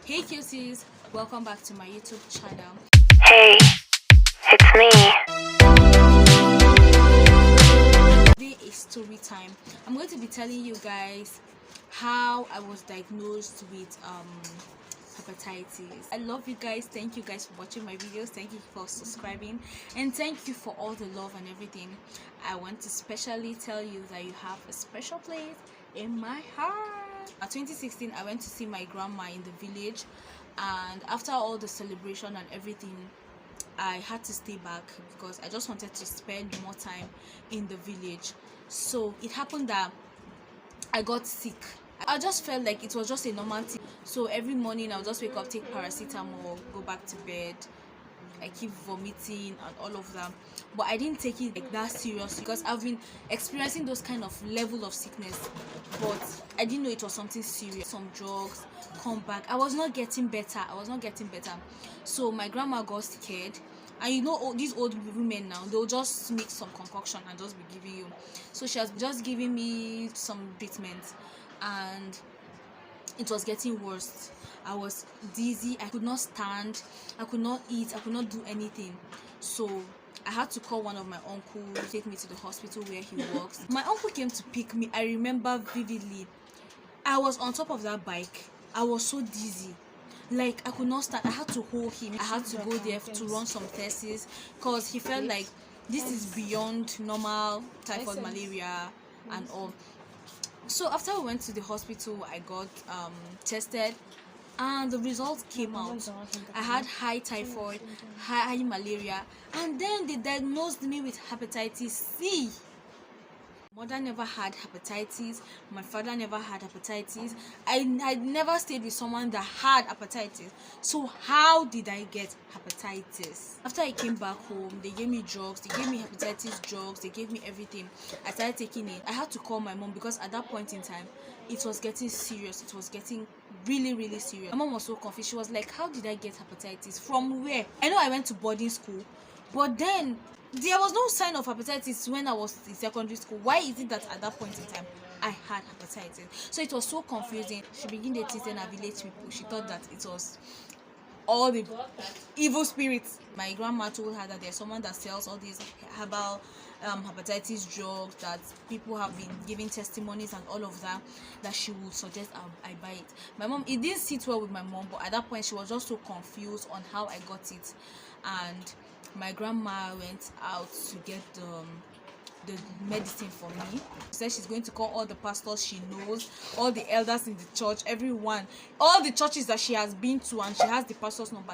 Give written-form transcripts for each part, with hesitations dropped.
Hey cuties, welcome back to my YouTube channel. Hey, it's me. Today is story time. I'm going to be telling you guys how I was diagnosed with hepatitis. I love you guys. Thank you guys for watching my videos. Thank you for subscribing, and thank you for all the love and everything. I want to specially tell you that you have a special place in my heart. In 2016, I went to see my grandma in the village, and after all the celebration and everything, I had to stay back because I just wanted to spend more time in the village. So it happened that I got sick. I just felt like it was just a normal thing. So every morning I'll just wake up, take paracetamol, go back to bed. I keep vomiting and all of that, but I didn't take it like that serious because I've been experiencing those kind of level of sickness, but I didn't know it was something serious. Some drugs, come back. I was not getting better. So my grandma got scared, and you know, these old women now, they'll just make some concoction and just be giving you. So she has just given me some treatment, and it was getting worse. I was dizzy. I could not stand. I could not eat. I could not do anything. So I had to call one of my uncles to take me to the hospital where he works. My uncle came to pick me. I remember vividly. I was on top of that bike. I was so dizzy. Like, I could not stand. I had to hold him. I had to go there to run some tests because he felt like this is beyond normal typhoid malaria and all. So after we went to the hospital, I got tested, and the results came out. I had high typhoid, high malaria, and then they diagnosed me with hepatitis C. Mother never had hepatitis. My father never had hepatitis. I never stayed with someone that had hepatitis. So how did I get hepatitis? After I came back home, they gave me drugs. They gave me hepatitis drugs. They gave me everything. I started taking it. I had to call my mom because at that point in time, it was getting serious. It was getting really serious. My mom was so confused. She was like, how did I get hepatitis? From where? I know I went to boarding school, but then there was no sign of hepatitis when I was in secondary school. Why is it that at that point in time I had hepatitis? So it was so confusing. She began to tease her village people. She thought that it was all the evil spirits. My grandma told her that there's someone that sells all these herbal hepatitis drugs, that people have been giving testimonies and all of that, that she would suggest I buy it. My mom, it didn't sit well with my mom, but at that point she was just so confused on how I got it. And my grandma went out to get the medicine for me. She said she's going to call all the pastors she knows, all the elders in the church, everyone, all the churches that she has been to, and she has the pastor's number.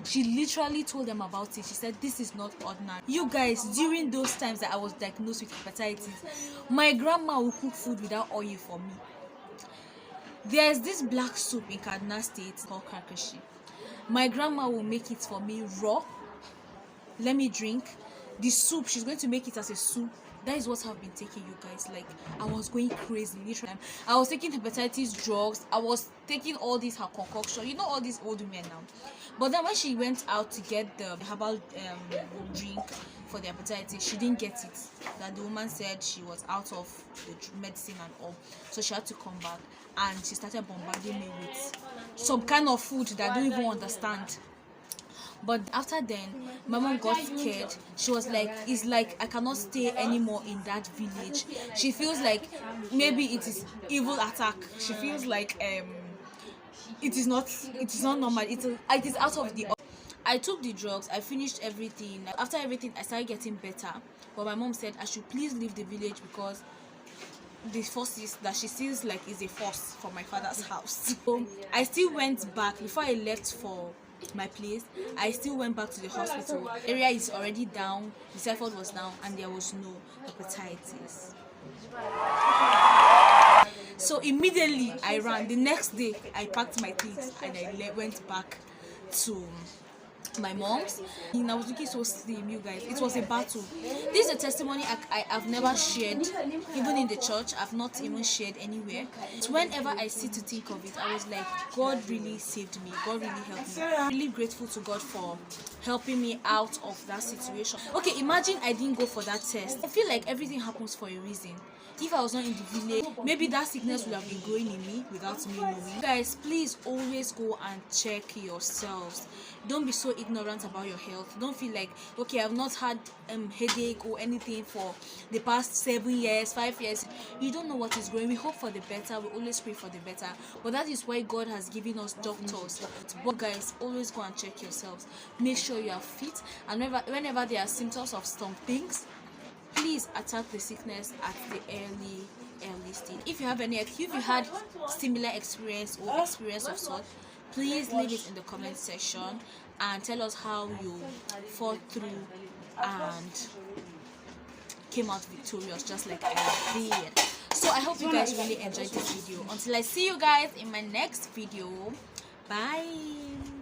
She literally told them about it. She said this is not ordinary. You guys, during those times that I was diagnosed with hepatitis, my grandma would cook food without oil for me. There's this black soup in Kaduna State called kakashi. My grandma will make it for me raw. Let me drink the soup. She's going to make it as a soup. That is what I've been taking, you guys. Like, I was going crazy literally. I was taking hepatitis drugs. I was taking all these her concoction, you know, all these old women now. But then when she went out to get the herbal drink for the hepatitis, she didn't get it. That the woman said she was out of the medicine and all, so she had to come back, and she started bombarding me with some kind of food that I don't even understand. But after then, my mom got scared. She was like, it's like I cannot stay anymore in that village. She feels like maybe it is evil attack. She feels like it is not normal. It is out of the. I took the drugs. I finished everything. After everything, I started getting better. But my mom said I should please leave the village because the forces that she sees like is a force for my father's house. So I still went back. Before I left for my place, I still went back to the hospital. The area is already down, the typhoid was down, and there was no hepatitis. So immediately I ran. The next day I packed my things and I went back to my mom's, and I was looking so slim, you guys. It was a battle. This is a testimony I have never shared, even in the church. I've not even shared anywhere. So whenever I sit to think of it, I was like, God really saved me. God really helped me. I'm really grateful to God for helping me out of that situation. Okay, imagine I didn't go for that test. I feel like everything happens for a reason. if I was not in the village, maybe that sickness would have been growing in me without me knowing. Guys, please always go and check yourselves. Don't be so ignorant about your health. Don't feel like, okay, I've not had headache or anything for the past 7 years, 5 years. You don't know what is growing. We hope for the better. We always pray for the better, but that is why God has given us doctors. But guys, always go and check yourselves. Make sure you are fit, and whenever there are symptoms of some things, please attack the sickness at the early stage. If you have if you had similar experience or experience of sort, please leave it in the comment section and tell us how you fought through and came out victorious, just like I did. So I hope you guys really enjoyed this video. Until I see you guys in my next video, bye.